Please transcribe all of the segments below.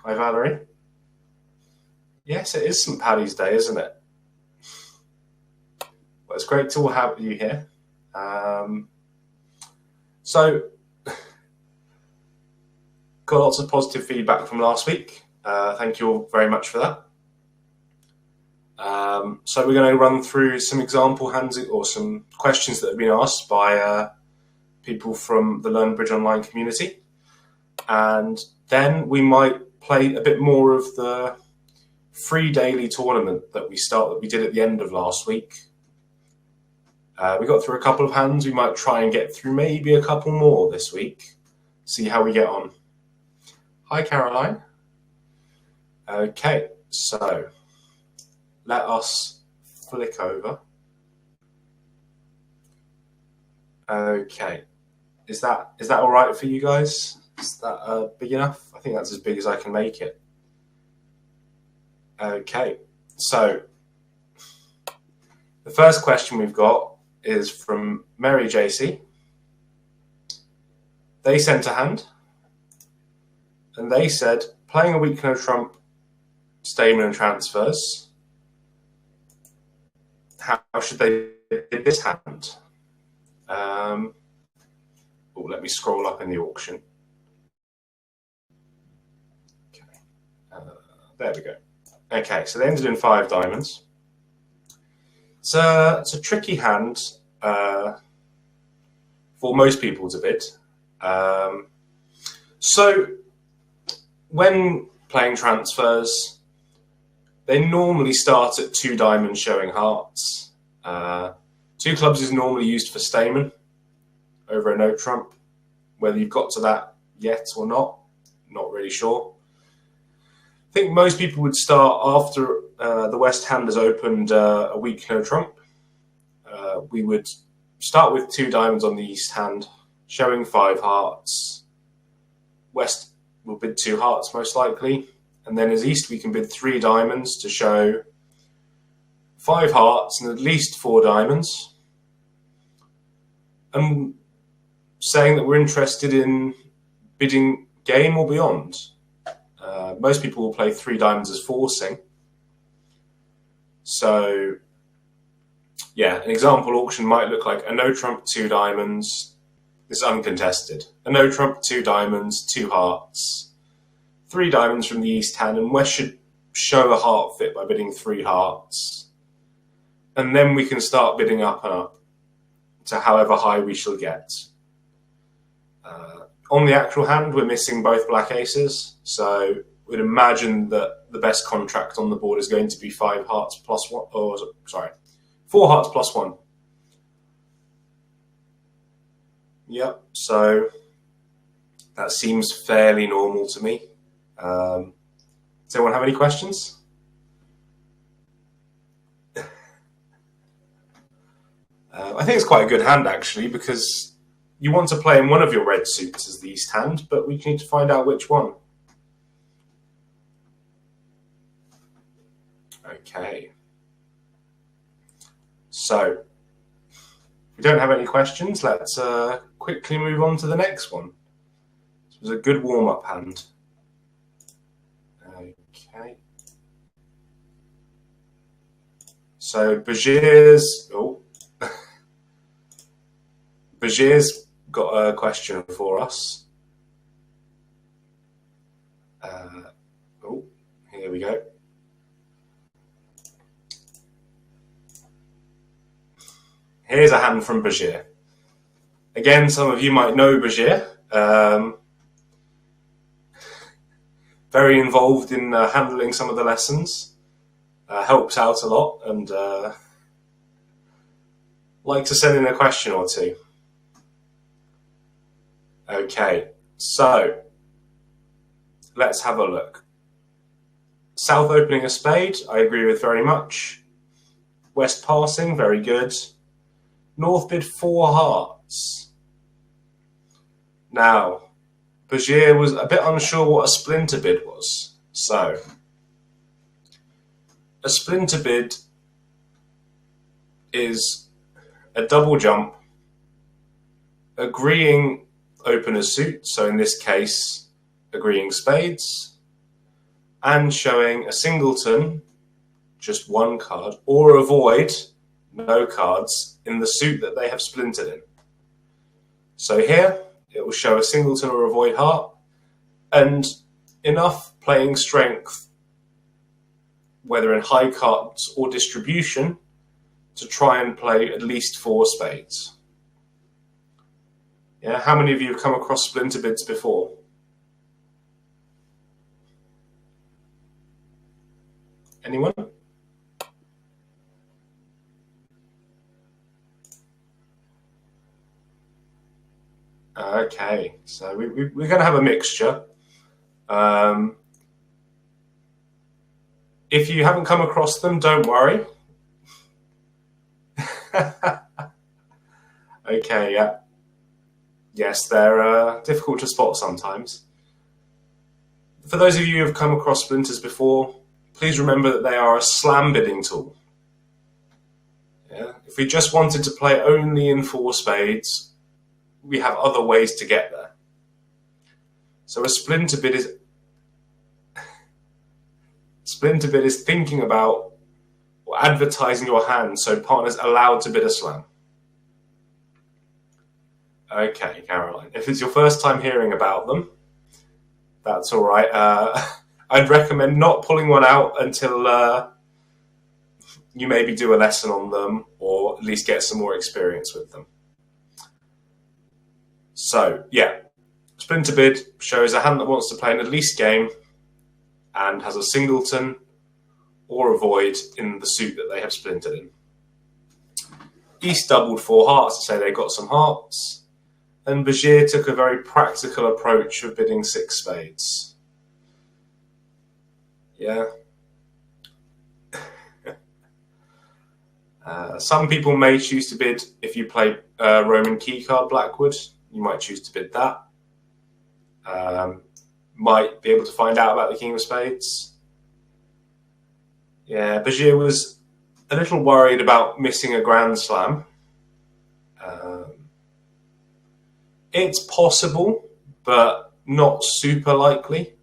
Hi, Valerie. Yes, it is St. Paddy's Day, isn't it? Well, it's great to have you here. So, got lots of positive feedback from last week. Thank you all very much for that. So we're going to run through some example hands or some questions that have been asked by people from the LearnBridge Online community. And then we might play a bit more of the free daily tournament that we did at the end of last week. We got through a couple of hands. We might try and get through maybe a couple more this week. See how we get on. Hi, Caroline. Okay, so let us flick over. Okay, is that all right for you guys? Is that big enough? I think that's as big as I can make it. Okay, so the first question we've got is from Mary JC. They sent a hand, and they said, playing a weak no trump, Stayman and transfers, how should they bid this hand? Let me scroll up in the auction. Okay, there we go. Okay, so they ended in 5 diamonds. It's a tricky hand for most people to bid. So when playing transfers, they normally start at 2 diamonds showing hearts. 2 clubs is normally used for Stayman over a no trump. Whether you've got to that yet or not really sure. I think most people would start after the West hand has opened a weak no trump. We would start with 2 diamonds on the East hand, showing 5 hearts. West will bid 2 hearts most likely, and then as East we can bid 3 diamonds to show 5 hearts and at least 4 diamonds. And saying that we're interested in bidding game or beyond. Most people will play 3 diamonds as forcing. So, yeah, an example auction might look like a no trump, 2 diamonds. This is uncontested. A no trump, 2 diamonds, 2 hearts. 3 diamonds from the East hand, and West should show a heart fit by bidding 3 hearts. And then we can start bidding up and up to however high we shall get. On the actual hand, we're missing both black aces, so we'd imagine that the best contract on the board is going to be 5 hearts plus 1, 4 hearts plus 1. Yep, so that seems fairly normal to me. Does anyone have any questions? I think it's quite a good hand, actually, because you want to play in one of your red suits as the East hand, but we need to find out which one. Okay. So, if we don't have any questions, let's quickly move on to the next one. This was a good warm-up hand. Okay. So, Bajir's got a question for us. Here we go. Here's a hand from Bajir. Again, some of you might know Bajir. Very involved in handling some of the lessons. Helps out a lot and like to send in a question or two. Okay, so let's have a look. South opening a spade, I agree with very much. West passing, very good. North bid 4 hearts. Now, Bajir was a bit unsure what a splinter bid was. So, a splinter bid is a double jump, agreeing opener's suit, so in this case, agreeing spades, and showing a singleton, just one card, or a void, no cards, in the suit that they have splintered in. So here, it will show a singleton or a void heart, and enough playing strength, whether in high cards or distribution, to try and play at least 4 spades. Yeah, how many of you have come across splinter bids before? Anyone? Okay, so we're going to have a mixture. If you haven't come across them, don't worry. Okay, yeah. Yes, they're difficult to spot sometimes. For those of you who have come across splinters before, please remember that they are a slam bidding tool. Yeah? If we just wanted to play only in 4 spades, we have other ways to get there. So a splinter bid is thinking about or advertising your hand so partners allowed to bid a slam. Okay, Caroline, if it's your first time hearing about them, that's all right. I'd recommend not pulling one out until you maybe do a lesson on them or at least get some more experience with them. So, yeah, splinter bid shows a hand that wants to play an at least game and has a singleton or a void in the suit that they have splintered in. East doubled 4 hearts to say they got some hearts, and Bajir took a very practical approach of bidding 6 spades. Yeah. Some people may choose to bid, if you play Roman keycard Blackwood, you might choose to bid that. Might be able to find out about the King of Spades. Yeah, Bajir was a little worried about missing a Grand Slam. It's possible, but not super likely.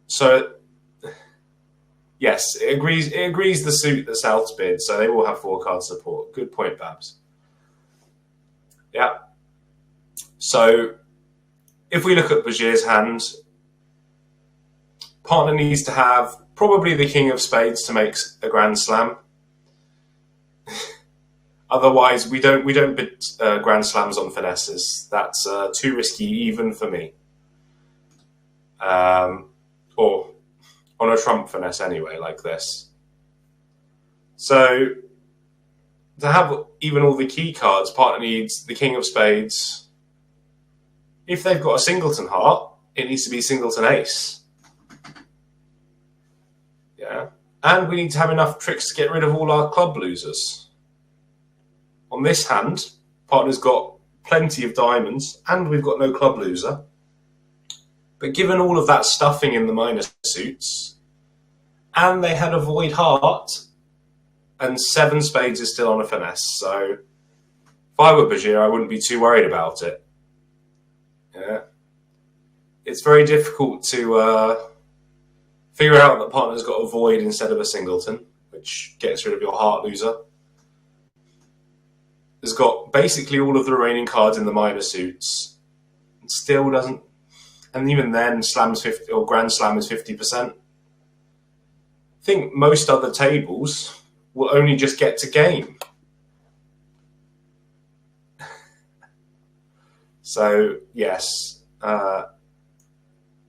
So, yes, it agrees the suit that South's bid, so they will have 4 card support. Good point, Babs. Yeah. So, if we look at Bajir's hand, partner needs to have probably the King of Spades to make a Grand Slam. Otherwise, we don't bid Grand Slams on finesses. That's too risky even for me. Or on a trump finesse anyway, like this. So, to have even all the key cards, partner needs the King of Spades. If they've got a singleton heart, it needs to be singleton ace. Yeah. And we need to have enough tricks to get rid of all our club losers. On this hand, partner's got plenty of diamonds, and we've got no club loser. But given all of that stuffing in the minor suits, and they had a void heart, and 7 spades is still on a finesse. So if I were Bajir, I wouldn't be too worried about it. Yeah. It's very difficult to figure out that partner's got a void instead of a singleton, which gets rid of your heart loser. Has got basically all of the remaining cards in the minor suits. It still doesn't, and even then, slams 50 or Grand Slam is 50%. I think most other tables will only just get to game. So yes,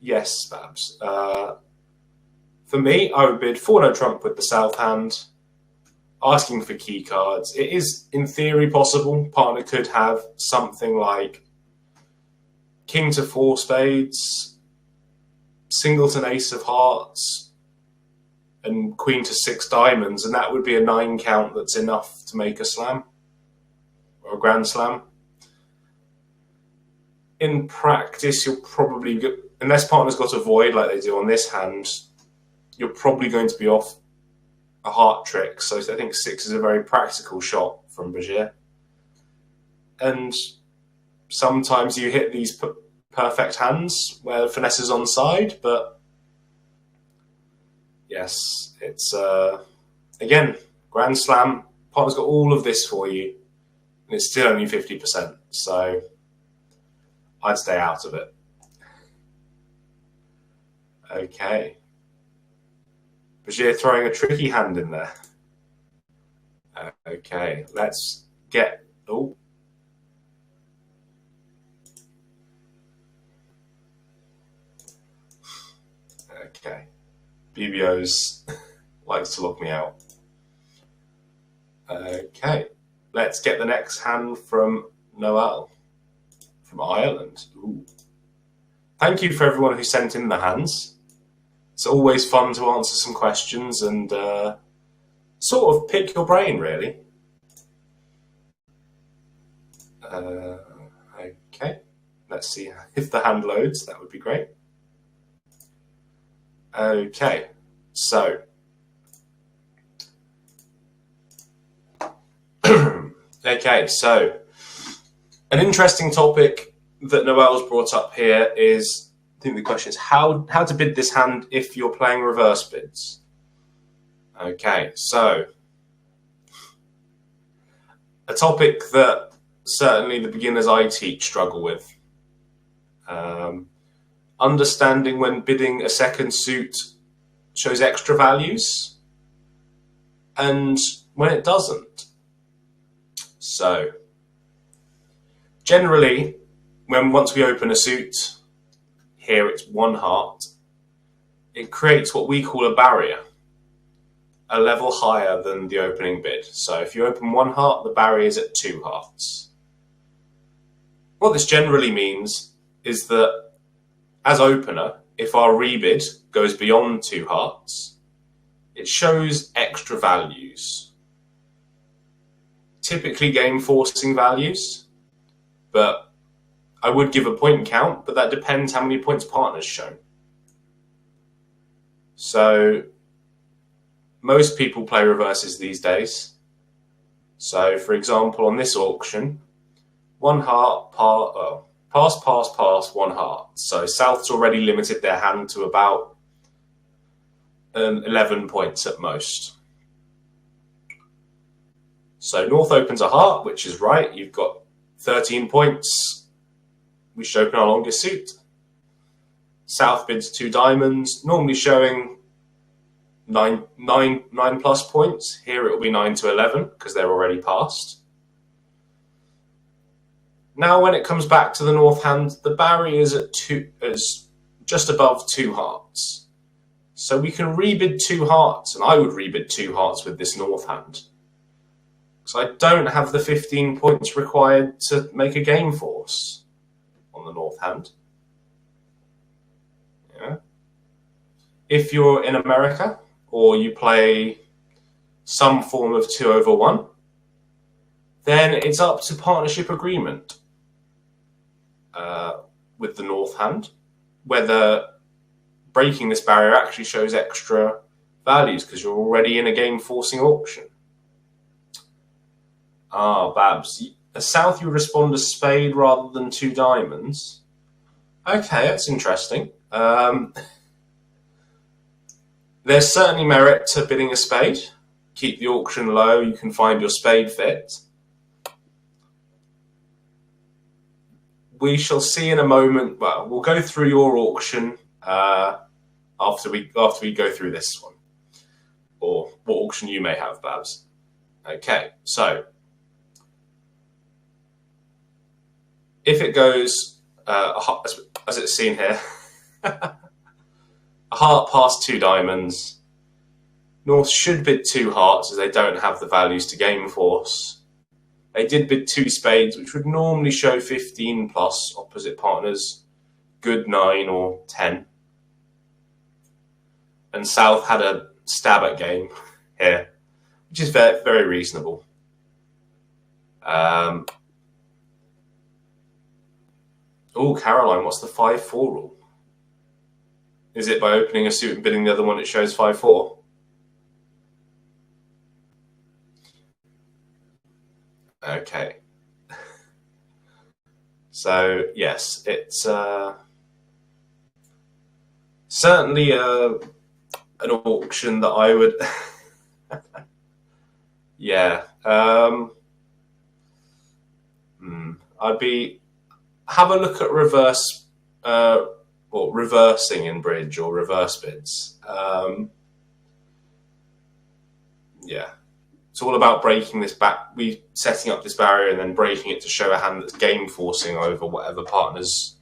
yes, Babs. For me, I would bid 4 no trump with the South hand, asking for key cards. It is, in theory, possible. Partner could have something like King to 4 spades, singleton ace of hearts, and Queen to 6 diamonds, and that would be a 9 count that's enough to make a slam, or a Grand Slam. In practice, you'll probably get, unless partner's got a void like they do on this hand, you're probably going to be off a heart trick. So I think 6 is a very practical shot from Bajir. And sometimes you hit these perfect hands where the finesse is on side, but yes, it's again, Grand Slam. Partner's got all of this for you, and it's still only 50%. So I'd stay out of it. Okay. Bashir throwing a tricky hand in there. Okay, let's get... Oh. Okay. BBO's likes to look me out. Okay. Let's get the next hand from Noel from Ireland. Ooh. Thank you for everyone who sent in the hands. It's always fun to answer some questions and sort of pick your brain, really. Okay. Let's see if the hand loads. That would be great. Okay. So... Okay, so an interesting topic that Noel's brought up here is, I think the question is how to bid this hand if you're playing reverse bids. Okay, so a topic that certainly the beginners I teach struggle with. Understanding when bidding a second suit shows extra values and when it doesn't. So, generally, once we open a suit, here it's 1 heart, it creates what we call a barrier, a level higher than the opening bid. So if you open 1 heart, the barrier is at 2 hearts. What this generally means is that, as opener, if our rebid goes beyond 2 hearts, it shows extra values. Typically game forcing values, but I would give a point count, but that depends how many points partner's shown. So most people play reverses these days. So for example, on this auction, 1 heart, pass, 1 heart. So South's already limited their hand to about 11 points at most. So North opens a heart, which is right. You've got 13 points. We should open our longest suit. South bids 2 diamonds, normally showing 9 plus points. Here it will be 9 to 11 because they're already passed. Now, when it comes back to the North hand, the barrier is just above 2 hearts. So we can rebid 2 hearts, and I would rebid 2 hearts with this North hand. So I don't have the 15 points required to make a game force on the North hand. Yeah. If you're in America or you play some form of 2/1, then it's up to partnership agreement with the North hand whether breaking this barrier actually shows extra values because you're already in a game forcing auction. Babs. A South, you would respond a spade rather than 2 diamonds. Okay, that's interesting. There's certainly merit to bidding a spade. Keep the auction low, you can find your spade fit. We shall see in a moment. Well, we'll go through your auction after we go through this one. Or what auction you may have, Babs. Okay, so if it goes, as it's seen here, a heart past 2 diamonds, North should bid 2 hearts as they don't have the values to game force. They did bid 2 spades, which would normally show 15 plus opposite partners, good 9 or 10. And South had a stab at game here, which is very, very reasonable. Caroline, what's the 5-4 rule? Is it by opening a suit and bidding the other one it shows 5-4? Okay. So, yes, it's certainly an auction that I would, yeah, I'd be have a look at or reversing in bridge or reverse bids. Yeah, it's all about breaking this setting up this barrier and then breaking it to show a hand that's game forcing over whatever partner's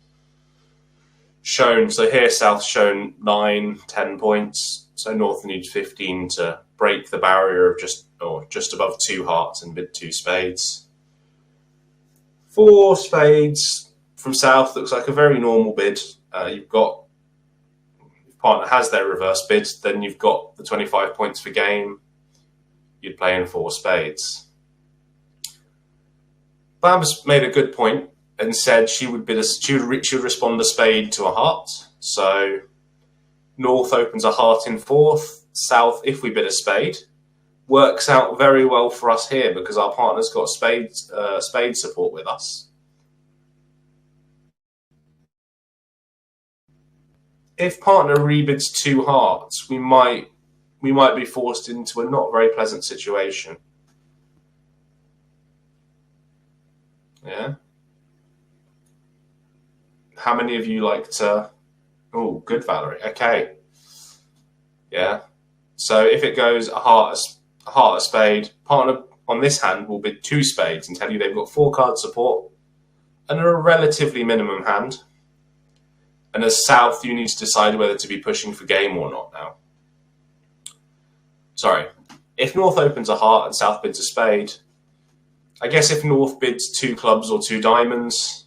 shown. So here South's shown 9, 10 points. So North needs 15 to break the barrier of just above 2 hearts and bid 2 spades. 4 spades from South looks like a very normal bid. You've got, if partner has their reverse bid, then you've got the 25 points for game. You'd play in 4 spades. Babs made a good point and said she would respond a spade to a heart. So North opens a heart in 4th. South, if we bid a spade, works out very well for us here because our partner's got spade support with us. If partner rebids 2 hearts, we might be forced into a not very pleasant situation. Yeah. How many of you like to... Oh, good, Valerie. Okay. Yeah. So if it goes a heart, a spade, partner on this hand will bid 2 spades and tell you they've got 4 card support and a relatively minimum hand. And as South, you need to decide whether to be pushing for game or not now. Sorry. If North opens a heart and South bids a spade, I guess if North bids 2 clubs or 2 diamonds,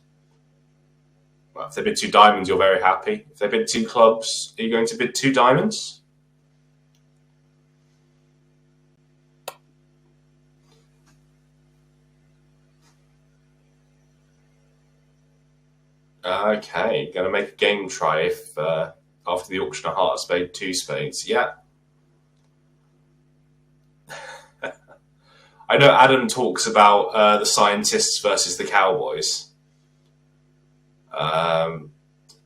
well, if they bid 2 diamonds, you're very happy. If they bid 2 clubs, are you going to bid 2 diamonds? Okay, going to make a game try if after the auction a heart, a spade, 2 spades. Yeah. I know Adam talks about the scientists versus the cowboys. The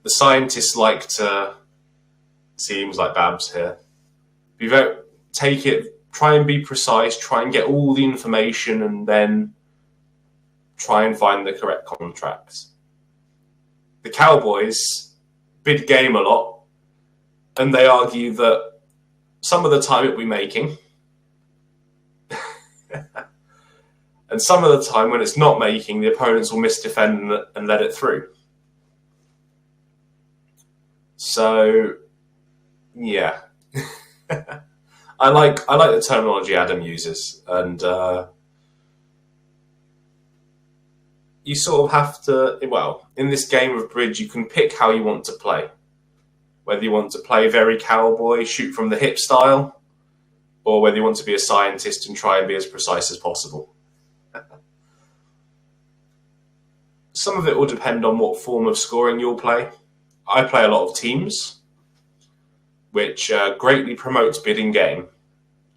scientists like to, seems like Babs here, try and be precise, try and get all the information and then try and find the correct contract. The cowboys bid game a lot and they argue that some of the time it'll be making and some of the time when it's not making, the opponents will misdefend and let it through. So, yeah. I like the terminology Adam uses, and you sort of have to, well, in this game of bridge, you can pick how you want to play. Whether you want to play very cowboy, shoot from the hip style, or whether you want to be a scientist and try and be as precise as possible. Some of it will depend on what form of scoring you'll play. I play a lot of teams, which greatly promotes bidding game,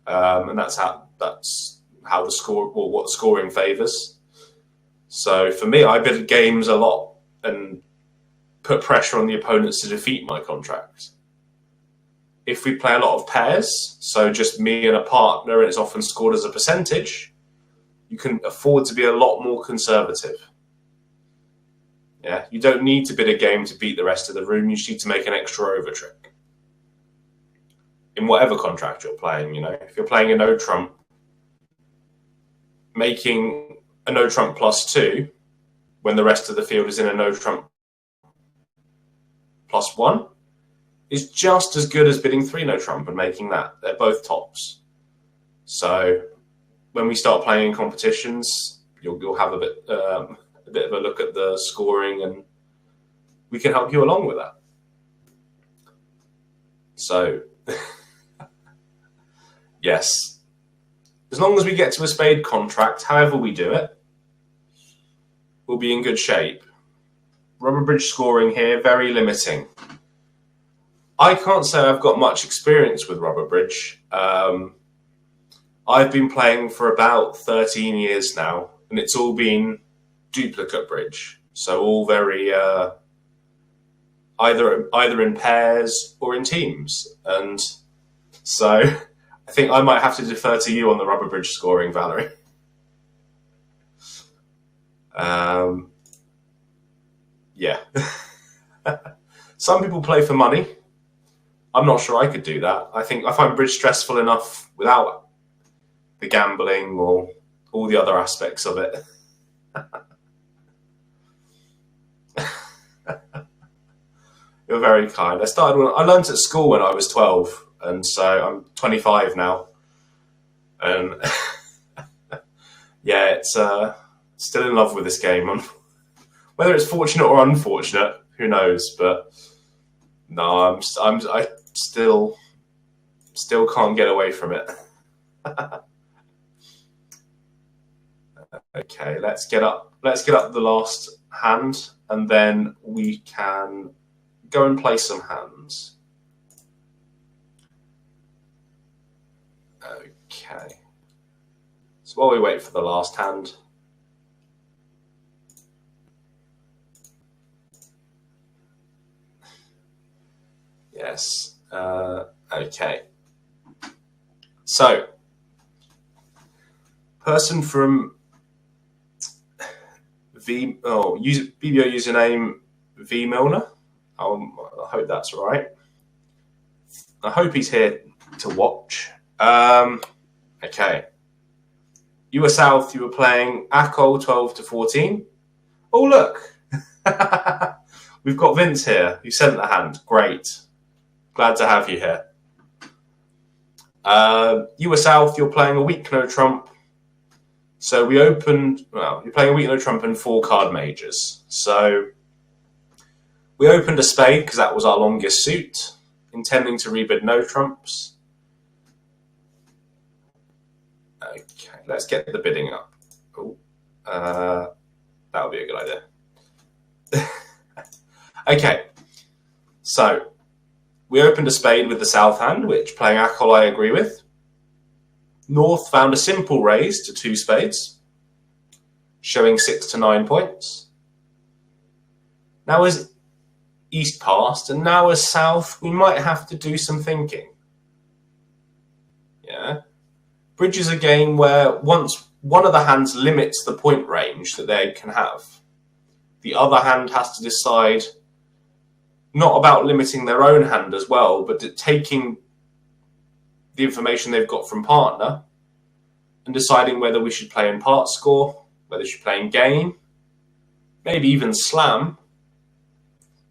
and that's how the score, or what scoring favours. So for me, I bid games a lot and put pressure on the opponents to defeat my contract. If we play a lot of pairs, so just me and a partner, and it's often scored as a percentage, you can afford to be a lot more conservative. Yeah, you don't need to bid a game to beat the rest of the room. You just need to make an extra over trick. In whatever contract you're playing, if you're playing a no trump, making a no trump +2 when the rest of the field is in a no trump +1 is just as good as bidding 3 no trump and making that. They're both tops. So when we start playing in competitions, you'll have a bit of a look at the scoring, and we can help you along with that. So, yes, as long as we get to a spade contract, however we do it, we'll be in good shape. Rubber bridge scoring here, very limiting. I can't say I've got much experience with rubber bridge. I've been playing for about 13 years now, and it's all been duplicate bridge. So all very either in pairs or in teams. And So I think I might have to defer to you on the rubber bridge scoring, Valerie. Yeah. Some people play for money. I'm not sure I could do that. I find bridge stressful enough without the gambling or all the other aspects of it. You're very kind. I learned at school when I was 12, and so I'm 25 now. And yeah, it's still in love with this game. Whether it's fortunate or unfortunate, who knows? But no, I still can't get away from it. Okay, let's get up the last hand, and then we can go and play some hands. Okay. So while we wait for the last hand, yes. Okay. So, person from BBO username V Milner. I hope that's right. I hope he's here to watch. Okay. You were south. You were playing Acol 12-14. Oh look, we've got Vince here. You sent the hand. Great. Glad to have you here. You were south. You're playing a weak no trump. So we opened. Well, you're playing a weak no trump and 4-card majors. So we opened a spade because that was our longest suit, intending to rebid no trumps. Okay, let's get the bidding up. Oh, that would be a good idea. Okay, so we opened a spade with the south hand, which playing Acol I agree with. North found a simple raise to 2 spades, showing 6 to 9 points. Now as East passed, and now as South, we might have to do some thinking. Yeah. Bridge is a game where once one of the hands limits the point range that they can have, the other hand has to decide not about limiting their own hand as well, but taking the information they've got from partner and deciding whether we should play in part score, whether we should play in game, maybe even slam.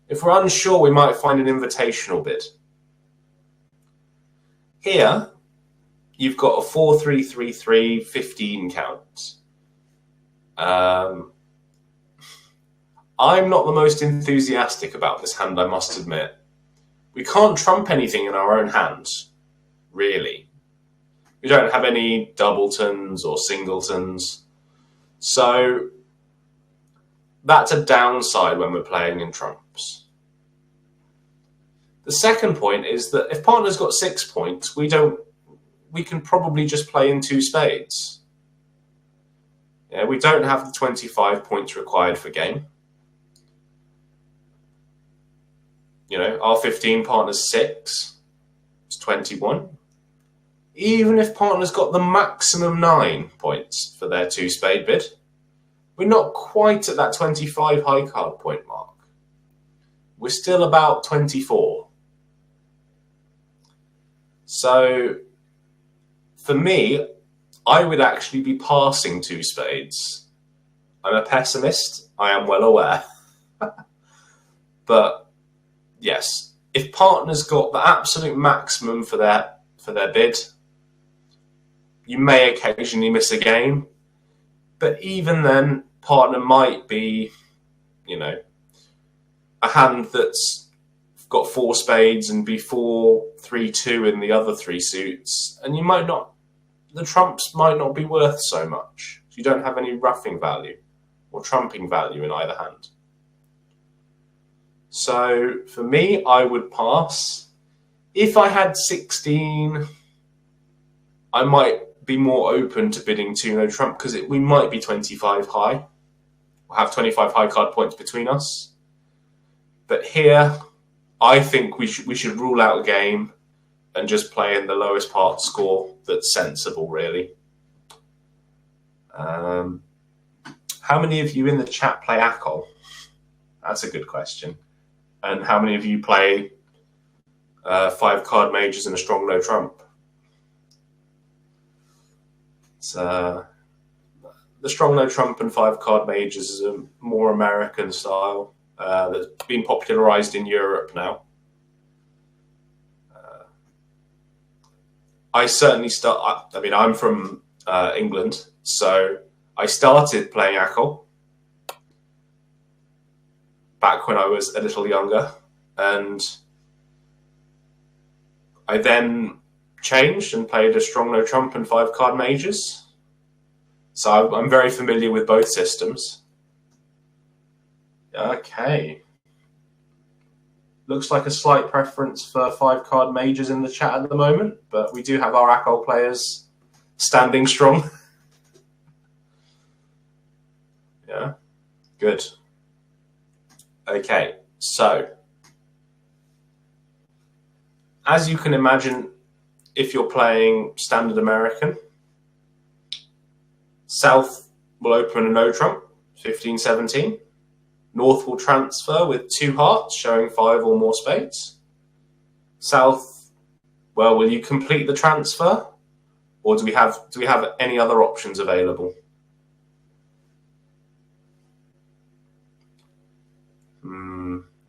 If we're unsure, we might find an invitational bid. Here, you've got a 4-3-3-3, 15 counts. I'm not the most enthusiastic about this hand, I must admit. We can't trump anything in our own hands, really. We don't have any doubletons or singletons. So that's a downside when we're playing in trumps. The second point is that if partner's got 6 points, we can probably just play in 2 spades. Yeah, we don't have the 25 points required for game. You know, our 15 partner's 6. It's 21. Even if partner's got the maximum 9 points for their 2 spade bid, we're not quite at that 25 high card point mark. We're still about 24. So, for me, I would actually be passing 2 spades. I'm a pessimist, I am well aware. But, yes, if partner's got the absolute maximum for their bid, you may occasionally miss a game. But even then, partner might be, you know, a hand that's got 4 spades and be 4-3-2 in the other 3 suits, and the trumps might not be worth so much. You don't have any ruffing value or trumping value in either hand. So for me, I would pass. If I had 16, I might be more open to bidding 2 no trump because we might be 25 high. We'll have 25 high card points between us. But here, I think we should rule out a game and just play in the lowest part score that's sensible, really. How many of you in the chat play ACOL? That's a good question. And how many of you play 5 card majors and a strong no trump? The strong no trump and 5 card majors is a more American style that's been popularized in Europe now. I certainly I'm from England, so I started playing ACOL back when I was a little younger, and I then changed and played a strong no trump and 5 card majors. So I'm very familiar with both systems. Okay. Looks like a slight preference for 5 card majors in the chat at the moment, but we do have our ACOL players standing strong. Yeah, good. Okay, so as you can imagine, if you're playing standard American, South will open a no trump, 15-17. North will transfer with 2 hearts, showing 5 or more spades. South, well, will you complete the transfer, or do we have any other options available?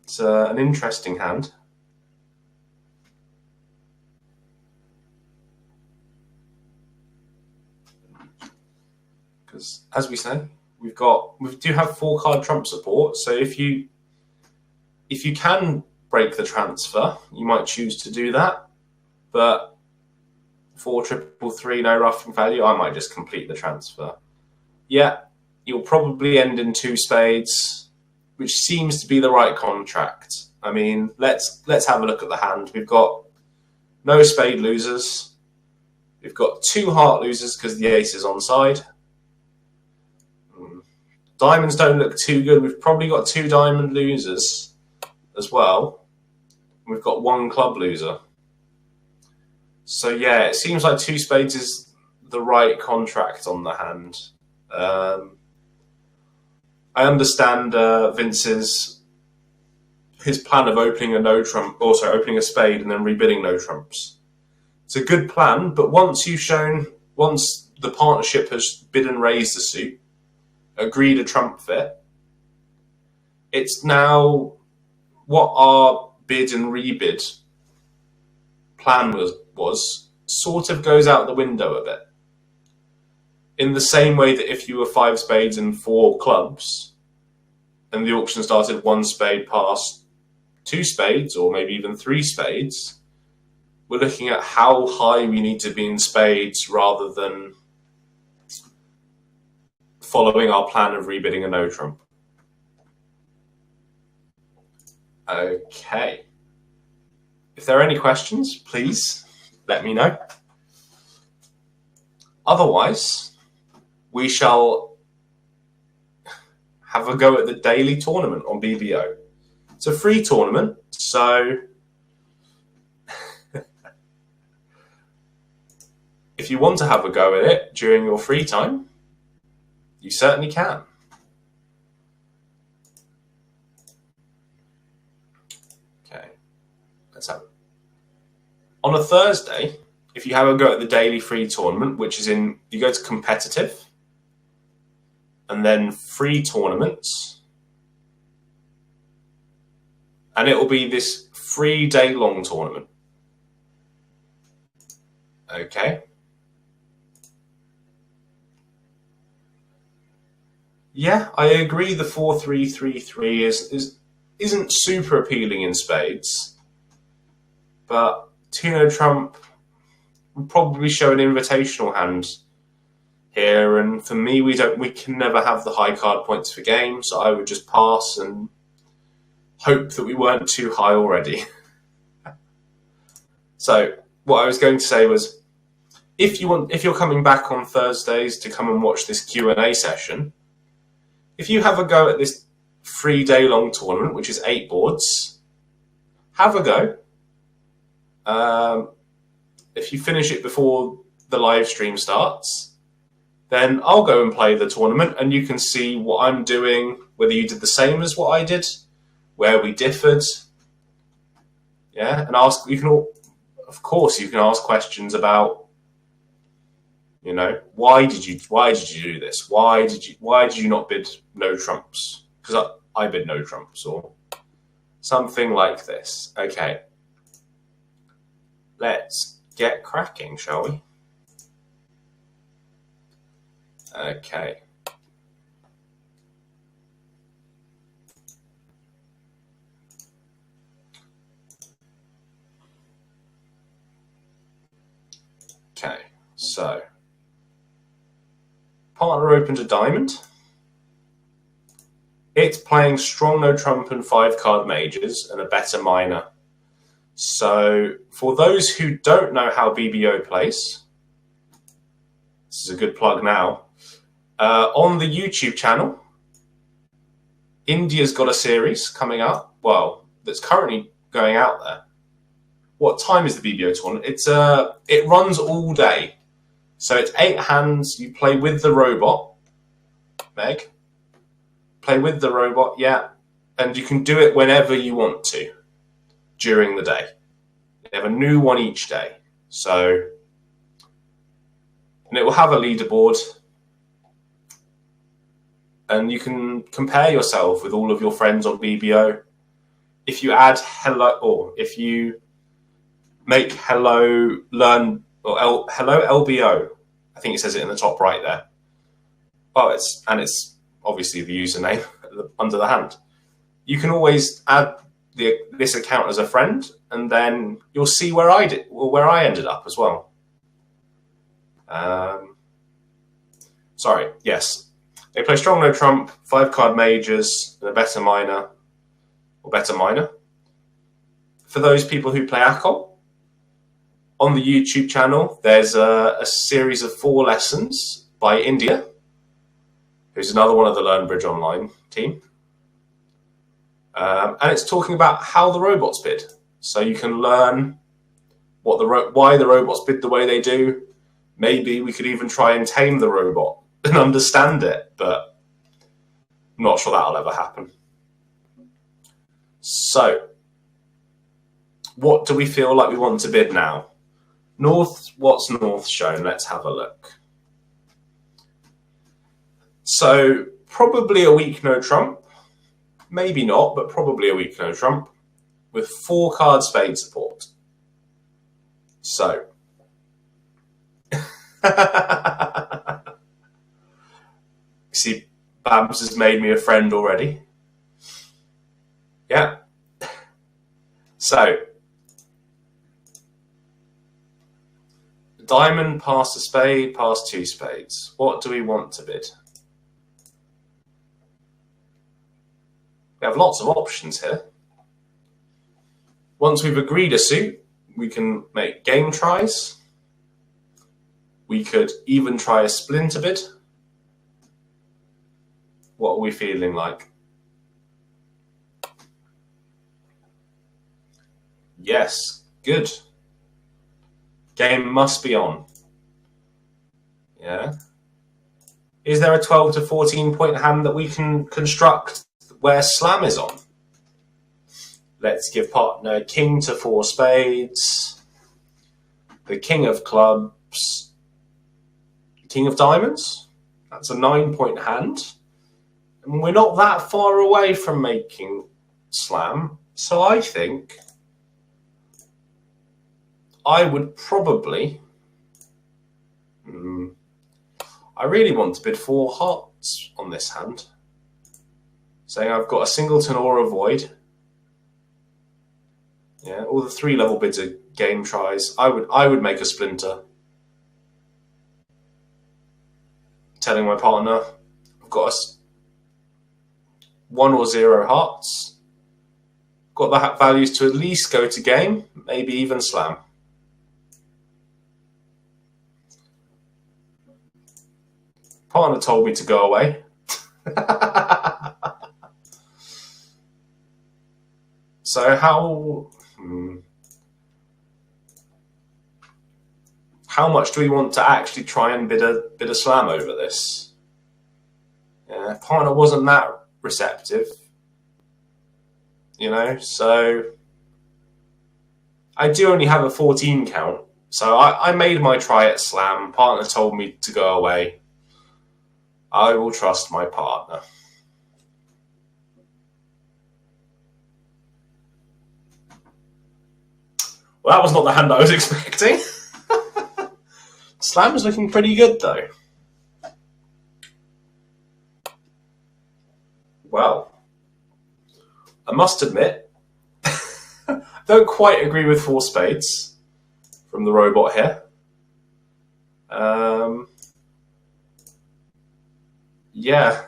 It's an interesting hand. Because, as we say, we do have 4 card trump support. So if you can break the transfer, you might choose to do that. But 4-3-3, no ruffing value, I might just complete the transfer. Yeah, you'll probably end in 2 spades, which seems to be the right contract. I mean, let's have a look at the hand. We've got no spade losers. We've got 2 heart losers because the ace is onside. Diamonds don't look too good. We've probably got 2 diamond losers as well. We've got 1 club loser. So yeah, it seems like 2 spades is the right contract on the hand. I understand Vince's plan of opening a no trump, also opening a spade and then rebidding no trumps. It's a good plan, but once the partnership has bid and raised the suit, agreed a trump fit, it's now what our bid and rebid plan was sort of goes out the window a bit. In the same way that if you were 5 spades and 4 clubs and the auction started 1 spade past 2 spades or maybe even 3 spades, we're looking at how high we need to be in spades rather than following our plan of rebidding a no trump. Okay. If there are any questions, please let me know. Otherwise, we shall have a go at the daily tournament on BBO. It's a free tournament, so if you want to have a go at it during your free time, you certainly can. Okay, let's have it. On a Thursday, if you have a go at the daily free tournament, which is you go to competitive, and then free tournaments, and it will be this 3-day-long tournament. Okay. Yeah, I agree. The 4-3-3-3 isn't super appealing in spades, but 2 no trump would probably show an invitational hand here, and for me, we can never have the high card points for game, so I would just pass and hope that we weren't too high already. So what I was going to say was, if you're coming back on Thursdays to come and watch this Q&A session, if you have a go at this 3-day-long tournament, which is 8 boards, have a go. if you finish it before the live stream starts, then I'll go and play the tournament and you can see what I'm doing, whether you did the same as what I did, where we differed. Yeah, and ask, you can all, of course, you can ask questions about, you know, why did you do this? Why did you not bid no trumps? Because I bid no trumps, or something like this. Okay. Let's get cracking, shall we? Okay. Okay, so partner opened a diamond. It's playing strong no trump and 5-card majors and a better minor. So for those who don't know how BBO plays, this is a good plug now. On the YouTube channel, India's got a series coming up. Well, that's currently going out there. What time is the BBO tournament? It runs all day. So it's 8 hands. You play with the robot, Meg. Play with the robot, yeah. And you can do it whenever you want to during the day. You have a new one each day. So, and it will have a leaderboard. And you can compare yourself with all of your friends on BBO. If you add hello, or if you make hello learn, or HelloLBO, I think it says it in the top right there. Oh, it's obviously the username under the hand. You can always add this account as a friend, and then you'll see where I did, or where I ended up as well. Sorry, yes. They play strong no trump, 5-card majors, and a better minor, or better minor. For those people who play ACOL, on the YouTube channel, there's a series of 4 lessons by India, who's another one of the LearnBridge Online team. And it's talking about how the robots bid. So you can learn why the robots bid the way they do. Maybe we could even try and tame the robot and understand it, but I'm not sure that'll ever happen. So, what do we feel like we want to bid now? What's North shown? Let's have a look. So, probably a weak no trump. Maybe not, but probably a weak no trump with 4-card spade support. So, see, Babs has made me a friend already. Yeah. So, diamond past a spade, past 2 spades. What do we want to bid? We have lots of options here. Once we've agreed a suit, we can make game tries. We could even try a splinter bid. What are we feeling like? Yes, good. Game must be on. Yeah. Is there a 12 to 14 point hand that we can construct where slam is on? Let's give partner king to 4 spades, the king of clubs, king of diamonds. That's a 9-point hand. And we're not that far away from making slam. So I think I would probably... I really want to bid 4 hearts on this hand. Saying I've got a singleton or a void. Yeah, all the 3-level bids are game tries. I would make a splinter. Telling my partner I've got a 1 or 0 hearts. Got the values to at least go to game, maybe even slam. Partner told me to go away. So how... how much do we want to actually try and bid a slam over this? Yeah, partner wasn't that receptive, you know, so I do only have a 14 count. So I made my try at slam. Partner told me to go away. I will trust my partner. Well, that was not the hand I was expecting. Slam is looking pretty good, though. Well, I must admit, I don't quite agree with 4 spades from the robot here. Yeah.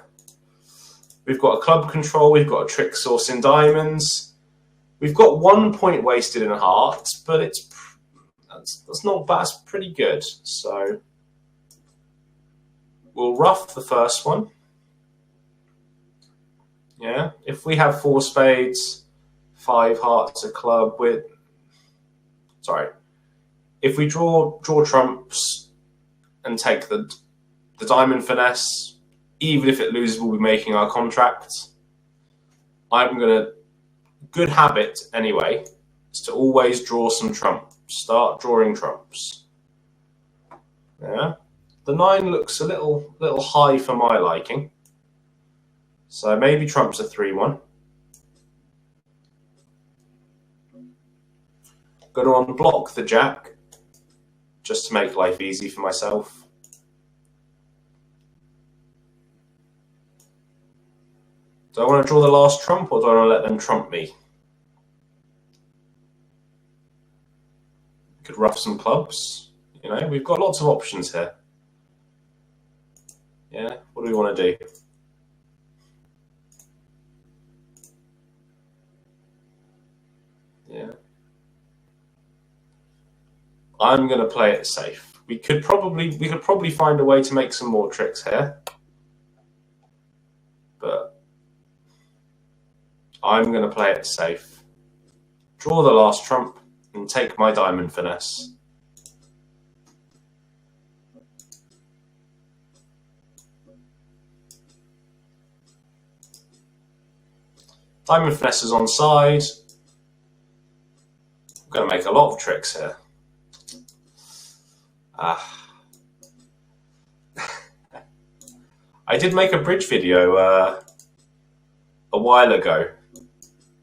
We've got a club control, we've got a trick source in diamonds. We've got 1 point wasted in hearts, but that's not bad. That's pretty good. So we'll rough the first one. Yeah, if we have 4 spades, 5 hearts, a club with. Sorry, if we draw trumps and take the diamond finesse, even if it loses, we'll be making our contract. I'm gonna. Good habit, anyway, is to always draw some trumps. Start drawing trumps. Yeah, the 9 looks a little high for my liking, so maybe trumps a 3-1. Going to unblock the jack, just to make life easy for myself. Do I want to draw the last trump, or do I want to let them trump me? Could rough some clubs. You know, we've got lots of options here. Yeah, what do we want to do? Yeah. I'm going to play it safe. We could probably find a way to make some more tricks here. But I'm going to play it safe. Draw the last trump and take my diamond finesse. Diamond finesse is on side. I'm going to make a lot of tricks here. I did make a bridge video a while ago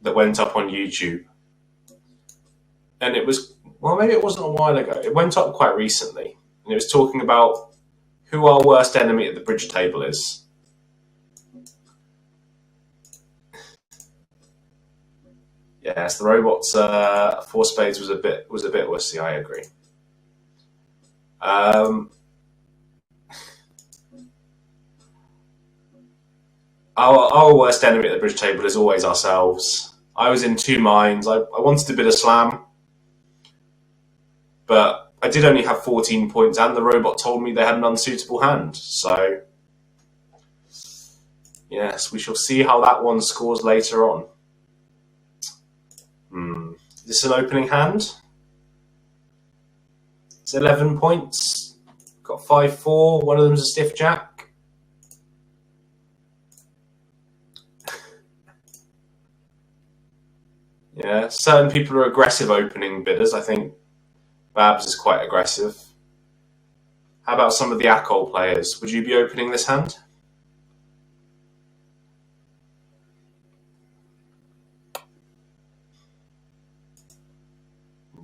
that went up on YouTube. And it was, well, maybe it wasn't a while ago. It went up quite recently. And it was talking about who our worst enemy at the bridge table is. Yes, the robot's 4 spades was a bit wussy, I agree. Our worst enemy at the bridge table is always ourselves. I was in 2 minds. I wanted to bid a slam, but I did only have 14 points, and the robot told me they had an unsuitable hand. So, yes, we shall see how that one scores later on. Is this an opening hand? It's 11 points. Got 5-4. One of them's a stiff jack. Yeah, certain people are aggressive opening bidders. I think Babs is quite aggressive. How about some of the ACOL players? Would you be opening this hand?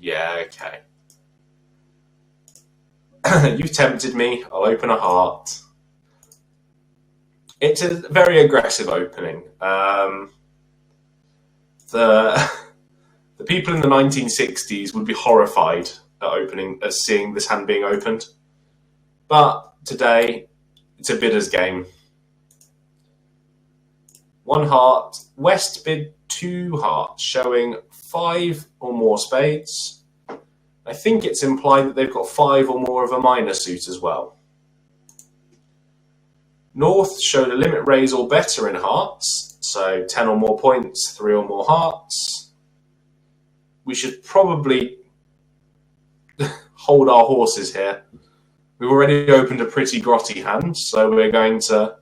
Yeah, okay. You've tempted me. I'll open a heart. It's a very aggressive opening. The people in the 1960s would be horrified at seeing this hand being opened. But today, it's a bidder's game. 1 heart. West bid 2 hearts, showing 5 or more spades. I think it's implied that they've got 5 or more of a minor suit as well. North showed a limit raise or better in hearts, so 10 or more points, 3 or more hearts. We should probably hold our horses here. We've already opened a pretty grotty hand, so we're going to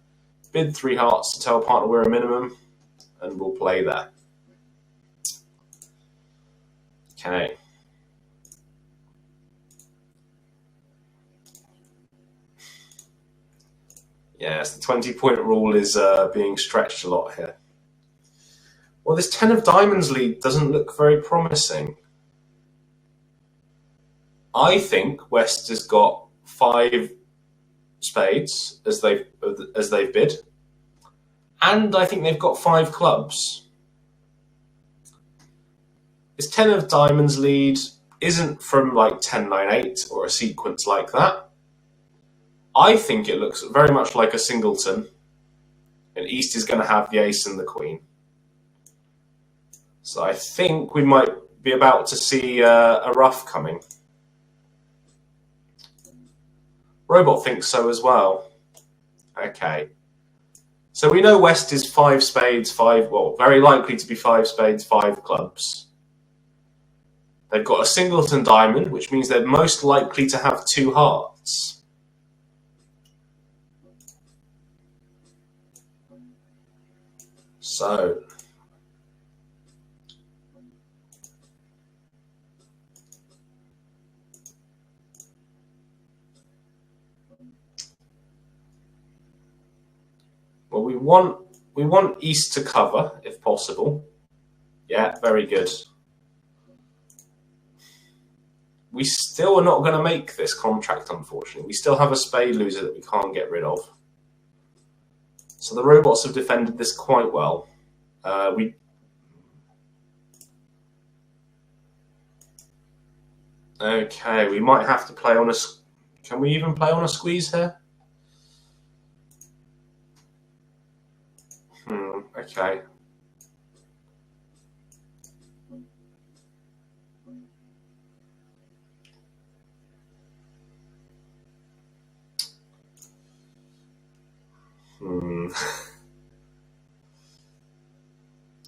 bid 3 hearts to tell partner we're a minimum, and we'll play there. Okay. Yes, the 20-point rule is being stretched a lot here. Well, this 10 of diamonds lead doesn't look very promising. I think West has got 5 spades as they've bid, and I think they've got 5 clubs. This 10 of diamonds lead isn't from like 10-9-8 or a sequence like that. I think it looks very much like a singleton, and East is going to have the ace and the queen. So I think we might be about to see a ruff coming. Robot thinks so as well. Okay. So we know West is 5 spades, 5, well, very likely to be 5 spades, 5 clubs. They've got a singleton diamond, which means they're most likely to have 2 hearts. So, well, we want East to cover if possible. Yeah, very good. We still are not going to make this contract, unfortunately. We still have a spade loser that we can't get rid of. So the robots have defended this quite well. Okay, we might have to play on a... Can we even play on a squeeze here? Okay.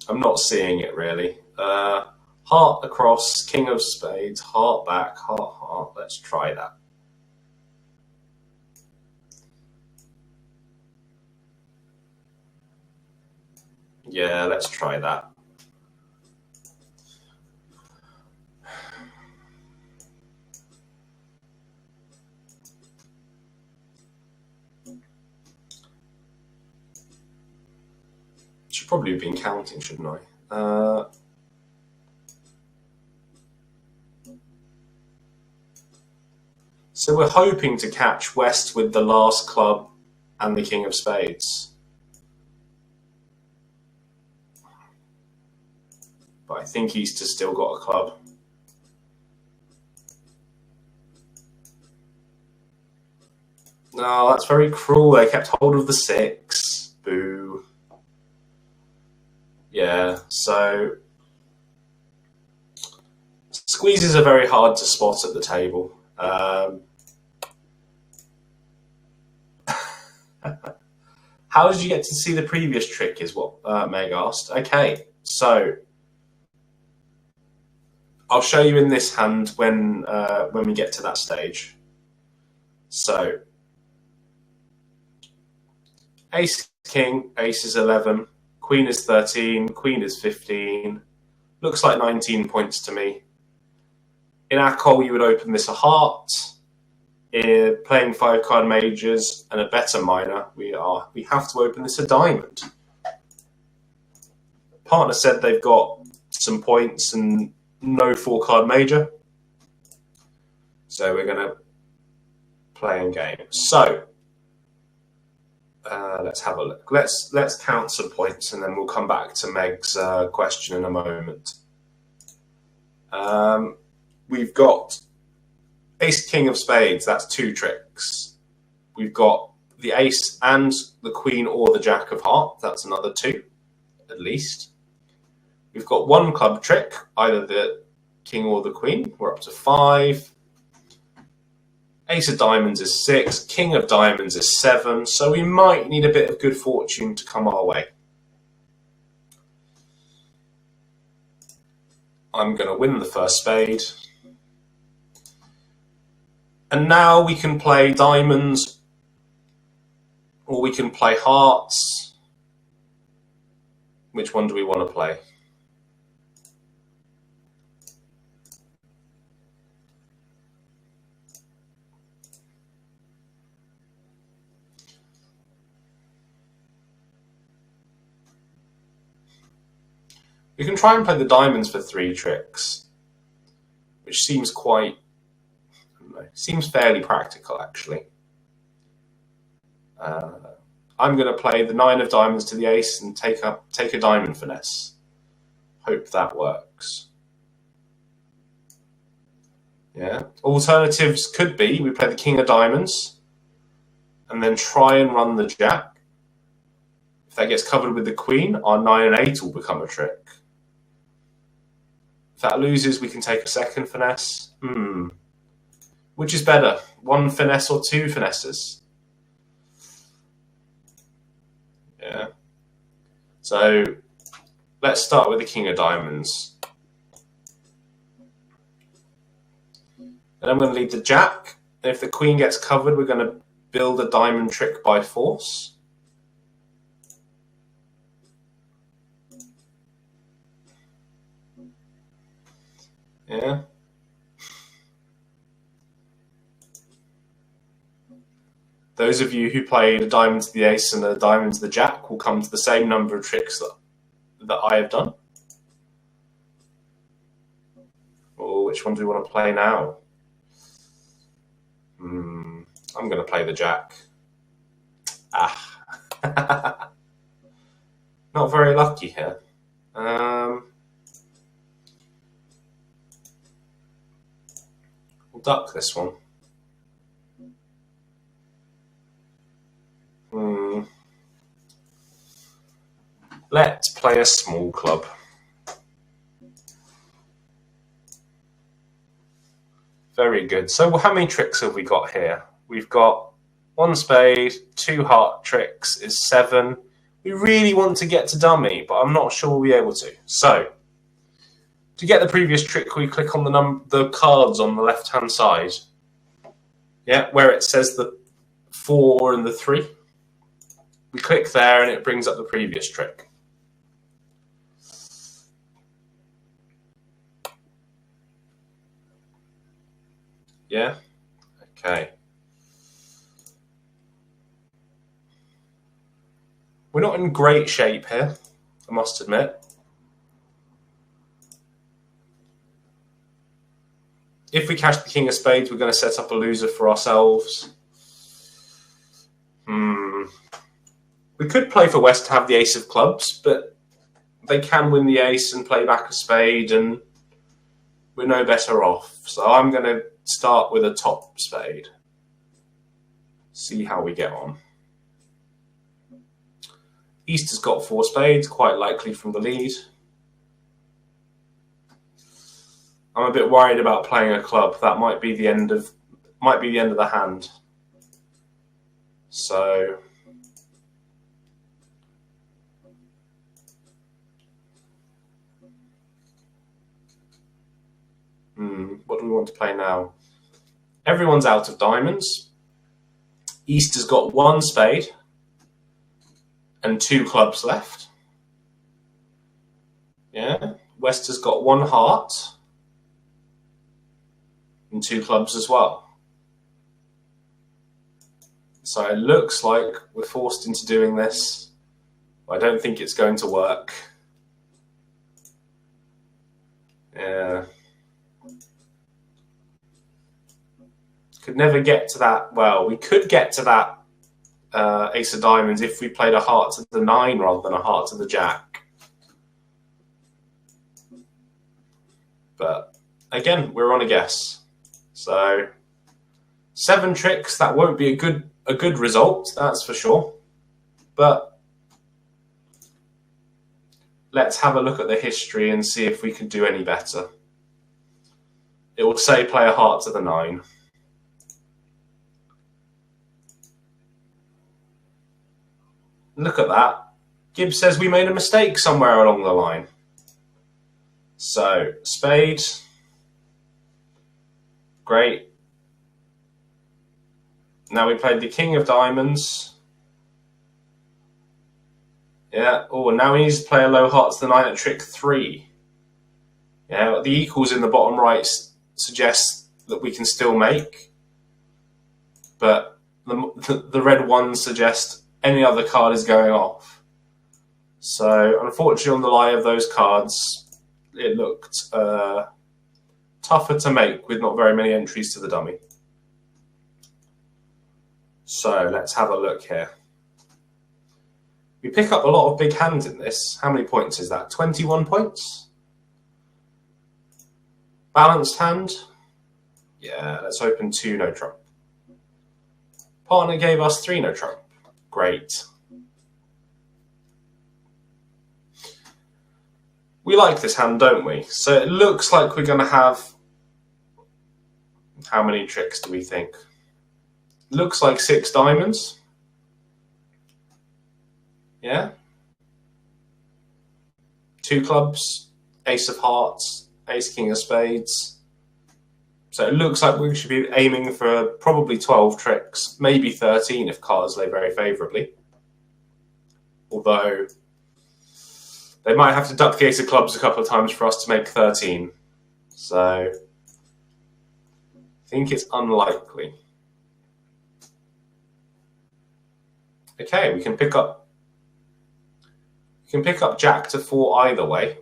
I'm not seeing it really. Heart across, king of spades, heart back, heart, heart. Let's try that. Yeah, let's try that. Should probably have been counting, shouldn't I? So we're hoping to catch West with the last club and the king of spades. But I think East has still got a club. No, that's very cruel. They kept hold of the 6. Boo. Yeah, so squeezes are very hard to spot at the table. How did you get to see the previous trick is what Meg asked. Okay, so I'll show you in this hand when we get to that stage. So ace king, ace is 11, queen is 13, queen is 15. Looks like 19 points to me. In our call, you would open this a heart. Playing 5-card majors and a better minor, we have to open this a diamond. Partner said they've got some points and no 4-card major, so we're going to play in game. So let's have a look. Let's count some points and then we'll come back to Meg's question in a moment. We've got ace king of spades, that's 2 tricks. We've got the ace and the queen or the jack of heart, that's another 2 at least. We've got 1 club trick, either the king or the queen, we're up to 5. Ace of diamonds is 6, king of diamonds is 7, so we might need a bit of good fortune to come our way. I'm going to win the first spade. And now we can play diamonds, or we can play hearts. Which one do we want to play? We can try and play the diamonds for 3 tricks, which seems seems fairly practical, actually. I'm going to play the 9 of diamonds to the ace and take a diamond finesse. Hope that works. Yeah. Alternatives could be we play the king of diamonds and then try and run the jack. If that gets covered with the queen, our 9 and 8 will become a trick. If that loses, we can take a second finesse. Which is better, 1 finesse or 2 finesses? Yeah. So let's start with the king of diamonds. And I'm going to lead the jack. And if the queen gets covered, we're going to build a diamond trick by force. Yeah. Those of you who played a diamond to the ace and a diamond to the jack will come to the same number of tricks that I have done. Oh, which one do we want to play now? I'm going to play the jack. Not very lucky here. We'll duck this one. Let's play a small club. Very good. So how many tricks have we got here? We've got 1 spade, 2 heart tricks is 7. We really want to get to dummy, but I'm not sure we'll be able to. So to get the previous trick, we click on the cards on the left-hand side. Yeah, where it says the 4 and the 3. We click there and it brings up the previous trick. Yeah? Okay. We're not in great shape here, I must admit. If we cash the king of spades, we're going to set up a loser for ourselves. We could play for West to have the ace of clubs, but they can win the ace and play back a spade, and we're no better off. So I'm going to start with a top spade. See how we get on. East has got 4 spades, quite likely from the lead. I'm a bit worried about playing a club. That might be the end of the hand. So what do we want to play now? Everyone's out of diamonds. East has got 1 spade and 2 clubs left. Yeah. West has got 1 heart and 2 clubs as well. So it looks like we're forced into doing this. I don't think it's going to work. Yeah. Could never get to that. Well, we could get to that ace of diamonds if we played a heart to the 9 rather than a heart to the jack. But again, we're on a guess. So 7 tricks, that won't be a good result, that's for sure. But let's have a look at the history and see if we can do any better. It will say play a heart to the 9. Look at that. Gibbs says we made a mistake somewhere along the line. So, spade. Great. Now we played the king of diamonds. Yeah. Oh, and now he needs to play a low hearts the 9 at trick 3. Yeah, the equals in the bottom right suggests that we can still make, but the red ones suggest any other card is going off. So unfortunately, on the lie of those cards, it looked tougher to make with not very many entries to the dummy. So let's have a look here. We pick up a lot of big hands in this. How many points is that? 21 points? Balanced hand? Yeah, let's open 2 no trump. Partner gave us 3 no trump. Great. We like this hand, don't we? So it looks like we're going to have... How many tricks do we think? Looks like 6 diamonds. Yeah? 2 clubs, ace of hearts, ace king of spades. So it looks like we should be aiming for probably 12 tricks, maybe 13 if cards lay very favourably. Although they might have to duck the ace of clubs a couple of times for us to make 13. So I think it's unlikely. Okay, we can pick up jack to 4 either way.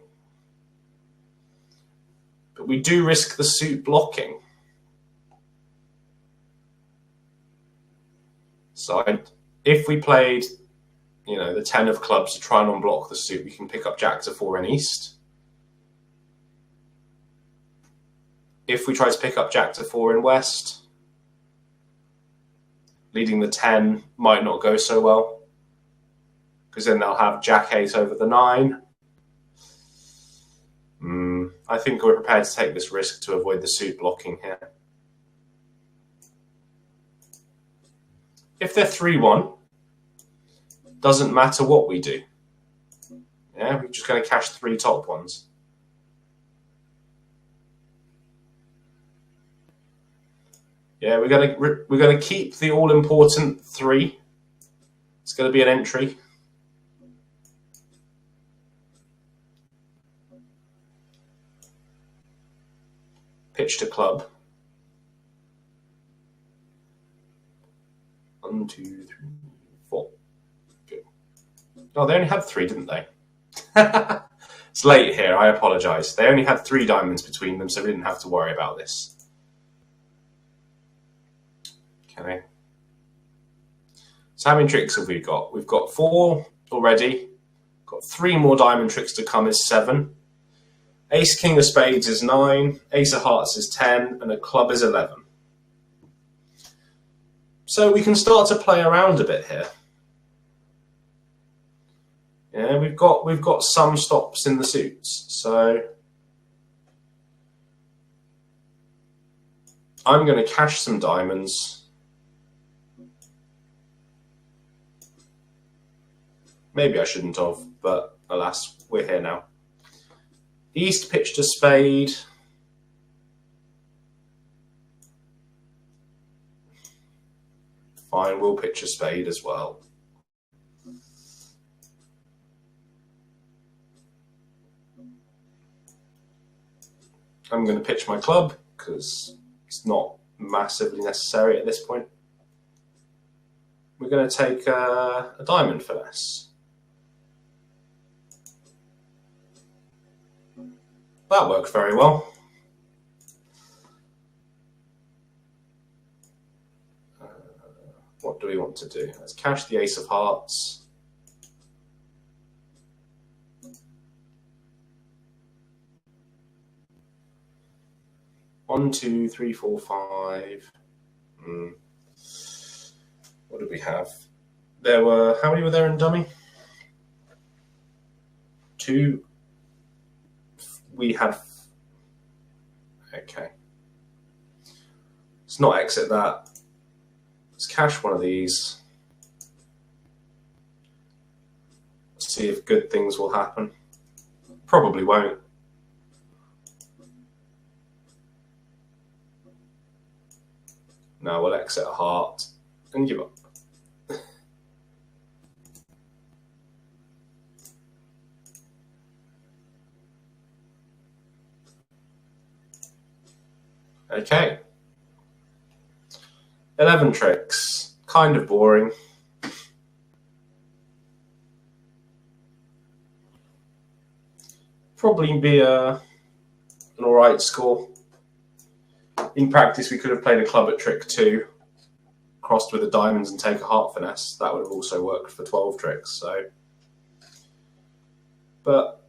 But we do risk the suit blocking. So if we played, the 10 of clubs to try and unblock the suit, we can pick up jack to 4 in east. If we try to pick up jack to 4 in west, leading the 10 might not go so well, because then they'll have jack 8 over the 9. I think we're prepared to take this risk to avoid the suit blocking here. If they're 3-1, doesn't matter what we do. Yeah, we're just going to cash 3 top ones. Yeah, we're going to keep the all-important 3. It's going to be an entry. Pitch to club. 1, 2, 3, 4. Good. Oh, they only had 3, didn't they? It's late here, I apologise. They only had 3 diamonds between them, so we didn't have to worry about this. Okay. So how many tricks have we got? We've got 4 already. Got 3 more diamond tricks to come is 7. Ace king of spades is 9. Ace of hearts is 10. And a club is 11. So we can start to play around a bit here. Yeah, we've got some stops in the suits. So I'm going to cash some diamonds. Maybe I shouldn't have, but alas, we're here now. East pitched a spade. Fine, we'll pitch a spade as well. I'm going to pitch my club because it's not massively necessary at this point. We're going to take a diamond finesse. That worked very well. What do we want to do? Let's cash the ace of hearts. One, 2, 3, 4, 5. What did we have? There were, how many were there in dummy? 2. We had, okay. Let's not exit that. Let's cash one of these. See if good things will happen. Probably won't. No, we'll exit a heart. and give up. Okay. 11 tricks. Kind of boring. Probably be an alright score. In practice, we could have played a club at trick 2, crossed with the diamonds and take a heart finesse. That would have also worked for 12 tricks. So, but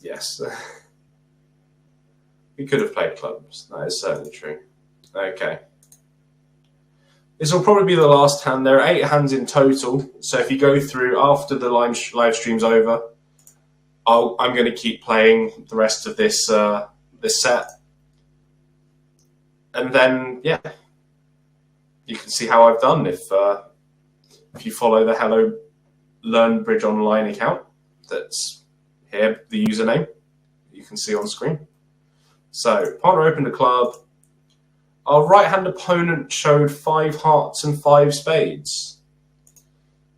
yes, we could have played clubs. That is certainly true. Okay. This will probably be the last hand. There are 8 hands in total. So if you go through after the live stream's over, I'm going to keep playing the rest of this this set, and then yeah, you can see how I've done if you follow the HelloLBO online account that's here, the username you can see on screen. So partner opened a club. Our right-hand opponent showed 5 hearts and 5 spades.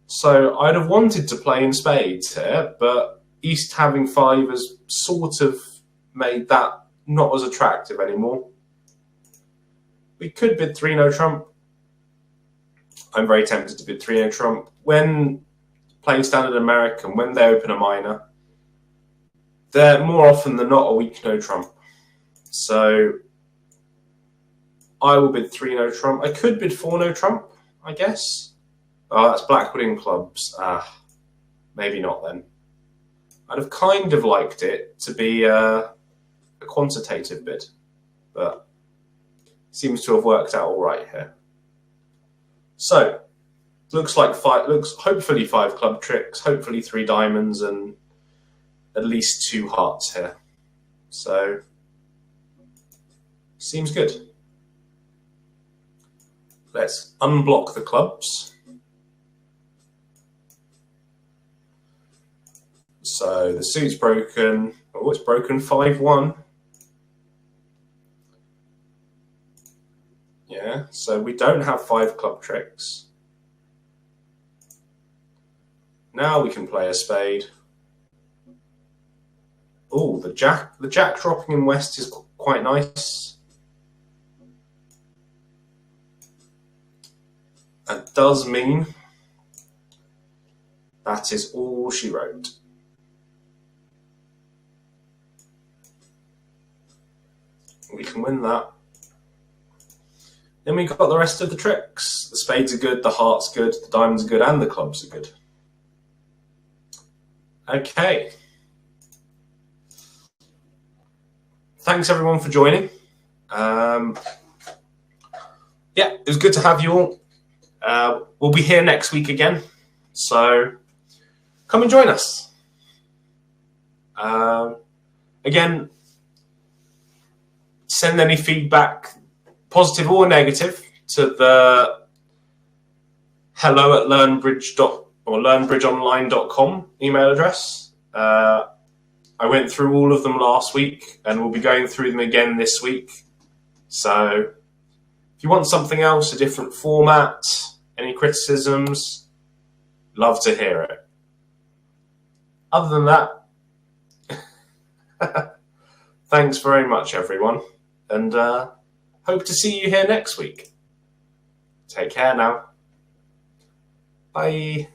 So I'd have wanted to play in spades here, but East having 5 has sort of made that not as attractive anymore. We could bid 3 no trump. I'm very tempted to bid 3 no trump. When playing standard American, when they open a minor, they're more often than not a weak no trump. So I will bid 3 no trump. I could bid 4 no trump, I guess. Oh, that's Blackwood in clubs. Maybe not then. I'd have kind of liked it to be a quantitative bid, but seems to have worked out all right here. So, looks like hopefully 5 club tricks, hopefully 3 diamonds, and at least 2 hearts here. So, seems good. Let's unblock the clubs. So the suit's broken. Oh, it's broken 5-1. Yeah, so we don't have 5 club tricks. Now we can play a spade. Oh, the jack dropping in West is quite nice. That does mean that is all she wrote. We can win that. Then we got the rest of the tricks. The spades are good, the heart's good, the diamonds are good, and the clubs are good. Okay. Thanks everyone for joining. Yeah, it was good to have you all. We'll be here next week again, so come and join us. Again, send any feedback, positive or negative, to the hello@learnbridgeonline.com email address. I went through all of them last week, and we'll be going through them again this week. So if you want something else, a different format, any criticisms, love to hear it. Other than that, thanks very much, everyone. And hope to see you here next week. Take care now. Bye.